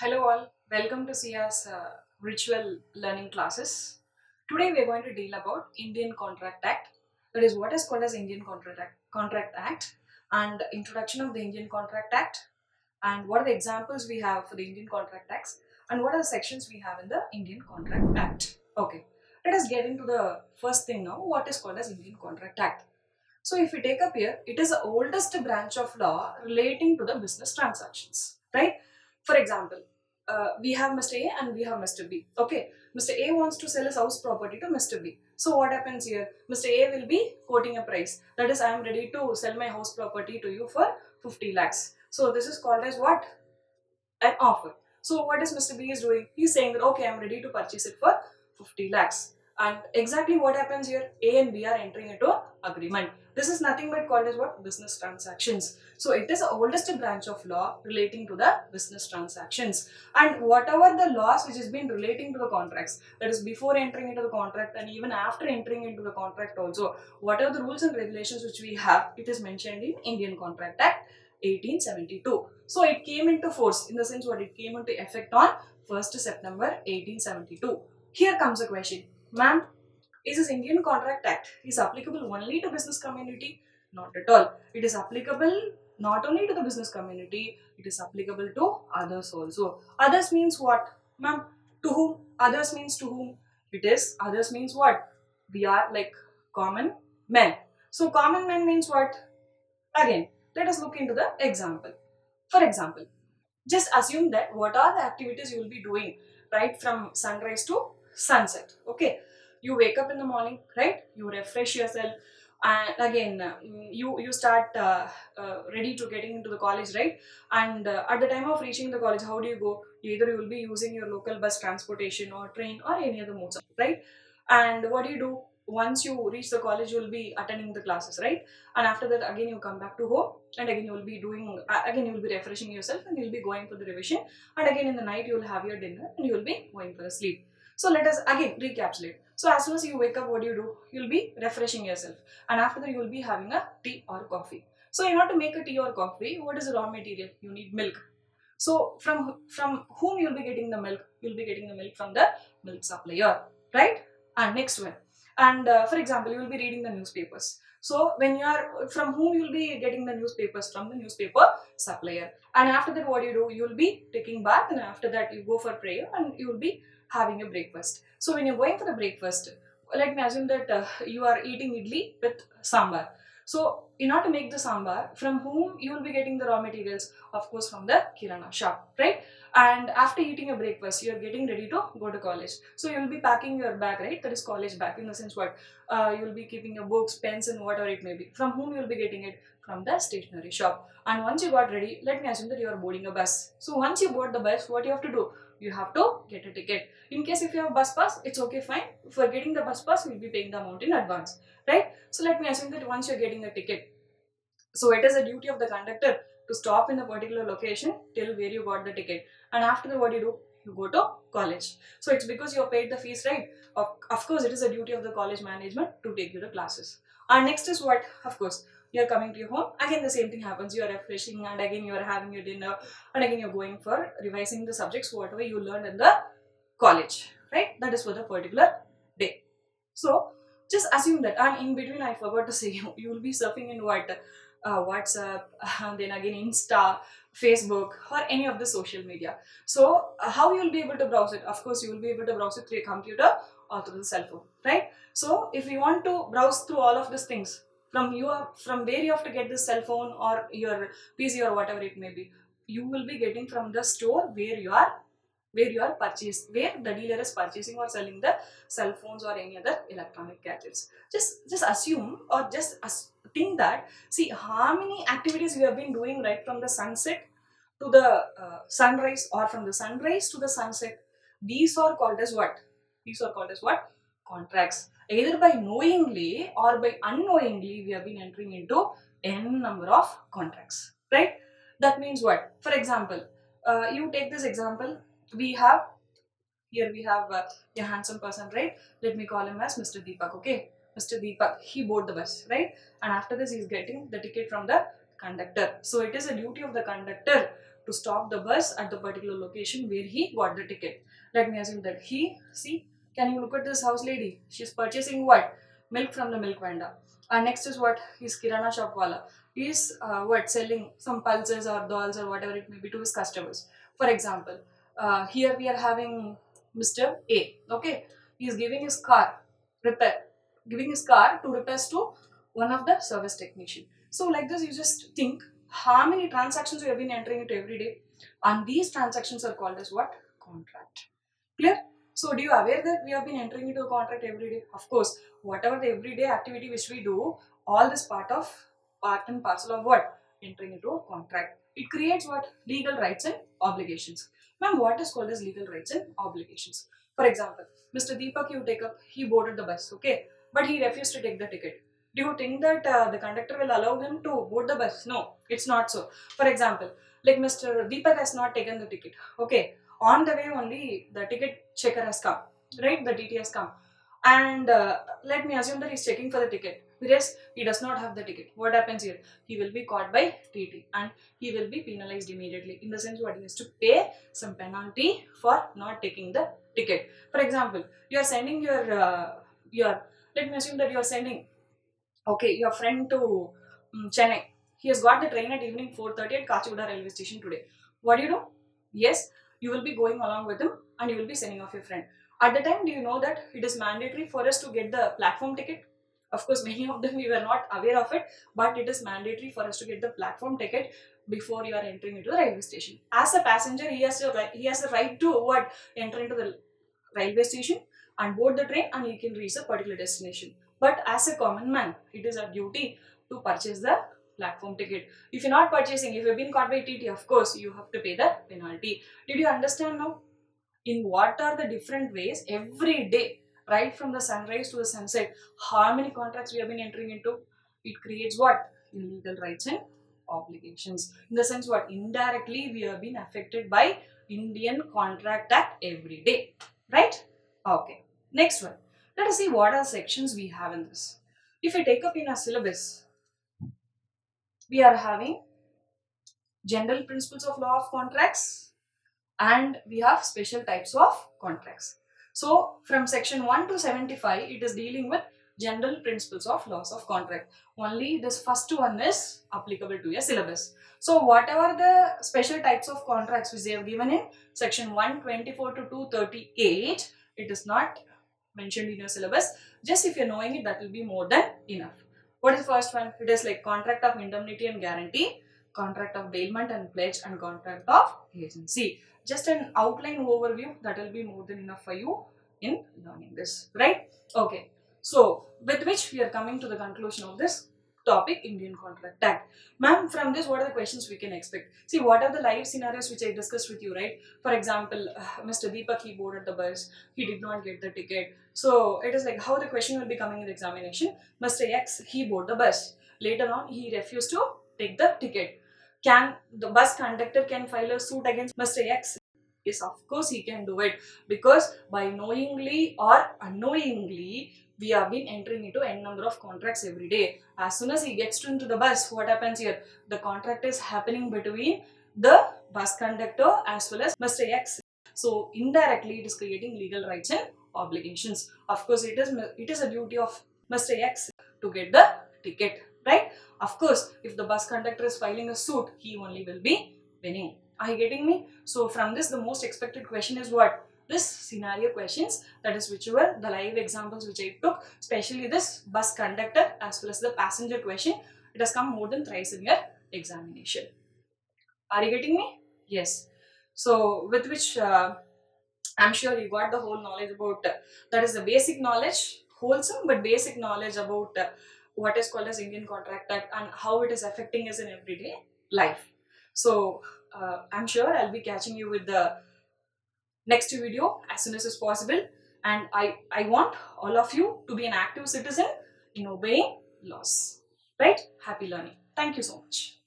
Hello all, welcome to Sia's ritual learning classes. Today we are going to deal about Indian Contract Act. That is what is called as Contract Act and introduction of the Indian Contract Act and what are the examples we have for the Indian Contract Acts and what are the sections we have in the Indian Contract Act. Okay, let us get into the first thing now, what is called as Indian Contract Act. So if we take up here, it is the oldest branch of law relating to the business transactions, right? For example, we have Mr. A and we have Mr. B. Okay, Mr. A wants to sell his house property to Mr. B. So what happens here? Mr. A will be quoting a price. That is, I am ready to sell my house property to you for 50 lakhs. So this is called as what? An offer. So what is Mr. B is doing? He's saying that okay, I'm ready to purchase it for 50 lakhs. And exactly what happens here? A and B are entering into agreement. This is nothing but called as what? Business transactions. So it is the oldest branch of law relating to the business transactions. And whatever the laws which has been relating to the contracts, that is before entering into the contract and even after entering into the contract also, whatever the rules and regulations which we have, it is mentioned in Indian Contract Act 1872. So it came into force in the sense what it came into effect on 1st September 1872. Here comes a question. Ma'am, is this Indian Contract Act is applicable only to business community? Not at all. It is applicable not only to the business community, it is applicable to others also. Others means what? Ma'am, to whom? Others means to whom? It is others means what? We are like common men. So common men means what? Again, let us look into the example. For example, just assume that what are the activities you will be doing right from sunrise to sunset. Okay, you wake up in the morning, right? You refresh yourself, and again you start ready to getting into the college, right? And at the time of reaching the college, how do you go? Either you will be using your local bus transportation or train or any other modes, right? And what do you do? Once you reach the college, you will be attending the classes, right? And after that, again you come back to home, and again you will be doing again you will be refreshing yourself, and you will be going for the revision, and again in the night you will have your dinner and you will be going for a sleep. So let us again recapitulate. So as soon as you wake up, what do? You'll be refreshing yourself, and after that you will be having a tea or coffee. So in order to make a tea or coffee, what is the raw material? You need milk. So from whom you'll be getting the milk? You'll be getting the milk from the milk supplier, right? And next one. And for example, you will be reading the newspapers. So when you are from whom you'll be getting the newspapers? From the newspaper supplier. And after that, what do? You'll be taking bath, and after that you go for prayer, and you will be having a breakfast. So when you're going for the breakfast, let me assume that you are eating idli with sambar. So in order to make the sambar, from whom you will be getting the raw materials? Of course, from the kirana shop, right? And after eating a breakfast, you are getting ready to go to college. So you will be packing your bag, right? That is college bag, in the sense what you will be keeping your books, pens, and whatever it may be. From whom you will be getting it? From the stationery shop. And once you got ready, let me assume that you are boarding a bus. So once you board the bus, what you have to do? You have to get a ticket. In case if you have bus pass, it's okay, fine. For getting the bus pass, you'll be paying the amount in advance, right? So let me assume that once you're getting a ticket, so it is a duty of the conductor to stop in a particular location till where you got the ticket. And after that, what do? You go to college. So it's because you have paid the fees, right? Of course, it is a duty of the college management to take you to classes. And next is what? Of course, you're coming to your home. Again, the same thing happens. You are refreshing, and again, you are having your dinner, and again, you're going for revising the subjects, whatever you learned in the college, right? That is for the particular day. So just assume that, and in between I forgot to say, you will be surfing in what? WhatsApp, then again Insta, Facebook, or any of the social media. So how you will be able to browse it? Of course, you will be able to browse it through a computer or through the cell phone, right? So if you want to browse through all of these things, from where you have to get this cell phone or your PC or whatever it may be, you will be getting from the store where the dealer is purchasing or selling the cell phones or any other electronic gadgets. Just assume or think that, see how many activities we have been doing right from the sunset to the sunrise, or from the sunrise to the sunset. These are called as what? These are called as what? Contracts. Either by knowingly or by unknowingly, we have been entering into n number of contracts, right? That means what? For example, you take this example. We have here we have a handsome person, right? Let me call him as Mr. Deepak. Okay, Mr. Deepak, he board the bus, right? And after this, he's getting the ticket from the conductor. So it is a duty of the conductor to stop the bus at the particular location where he got the ticket. Let me assume that can you look at this house lady? She's purchasing what? Milk from the milk vendor. And next is what? He's Kirana shop wala. He's selling some pulses or dolls or whatever it may be to his customers. For example, here we are having Mr. A. Okay, he's giving his car repair, giving his car to repairs to one of the service technician. So like this, you just think how many transactions you have been entering into every day, and these transactions are called as what? Contract. Clear? So do you aware that we have been entering into a contract every day? Of course, whatever the everyday activity which we do, all this part and parcel of what? Entering into a contract. It creates what? Legal rights and obligations. Ma'am, what is called as legal rights and obligations? For example, Mr. Deepak, you take up, he boarded the bus, okay, but he refused to take the ticket. Do you think that the conductor will allow him to board the bus? No, it's not so. For example, like Mr. Deepak has not taken the ticket, okay, on the way only the ticket checker has come, right? The TT has come, and let me assume that he's checking for the ticket. Whereas he does not have the ticket. What happens here? He will be caught by TT and he will be penalized immediately. In the sense, what he has to pay some penalty for not taking the ticket. For example, you are sending your let me assume that you are sending your friend to Chennai. He has got the train at evening 4:30 at Kachiguda railway station today. What do you do? Yes, you will be going along with him and you will be sending off your friend. At the time, do you know that it is mandatory for us to get the platform ticket? Of course, many of them we were not aware of it, but it is mandatory for us to get the platform ticket before you are entering into the railway station. As a passenger, he has the right to what? Enter into the railway station and board the train and he can reach a particular destination. But as a common man, it is our duty to purchase the platform ticket. If you're not purchasing, if you've been caught by TT, of course, you have to pay the penalty. Did you understand now? In what are the different ways every day, right from the sunrise to the sunset, how many contracts we have been entering into? It creates what? Illegal rights and obligations. In the sense what? Indirectly, we have been affected by Indian Contract Act every day, right? Okay. Next one. Let us see what are sections we have in this. If we take up in our syllabus, we are having general principles of law of contracts and we have special types of contracts. So from section 1 to 75, it is dealing with general principles of laws of contract. Only this first one is applicable to your syllabus. So whatever the special types of contracts which they have given in section 124 to 238, it is not mentioned in your syllabus. Just if you're knowing it, that will be more than enough. What is the first one? It is like contract of indemnity and guarantee, contract of bailment and pledge, and contract of agency. Just an outline overview, that will be more than enough for you in learning this, right? Okay, so with which we are coming to the conclusion of this topic, Indian Contract Act. Ma'am, from this, what are the questions we can expect? See, what are the live scenarios which I discussed with you, right? For example, Mr. Deepak, he boarded the bus, he did not get the ticket. So it is like how the question will be coming in the examination. Mr. X, he boarded the bus. Later on, he refused to take the ticket. Can the bus conductor can file a suit against Mr. X? Yes, of course he can do it, because by knowingly or unknowingly we have been entering into n number of contracts every day. As soon as he gets into the bus, what happens here? The contract is happening between the bus conductor as well as Mr. X. So indirectly it is creating legal rights and obligations. Of course, it is a duty of Mr. X to get the ticket, right? Of course, if the bus conductor is filing a suit, he only will be winning. Are you getting me? So from this, the most expected question is what? This scenario questions, that is whichever the live examples which I took, especially this bus conductor as well as the passenger question, it has come more than thrice in your examination. Are you getting me? Yes. So with which I'm sure you got the whole knowledge about, that is the basic knowledge, wholesome but basic knowledge about what is called as Indian Contract Act and how it is affecting us in everyday life. So I'm sure I'll be catching you with the next video as soon as is possible, and I want all of you to be an active citizen in obeying laws, right? Happy learning. Thank you so much.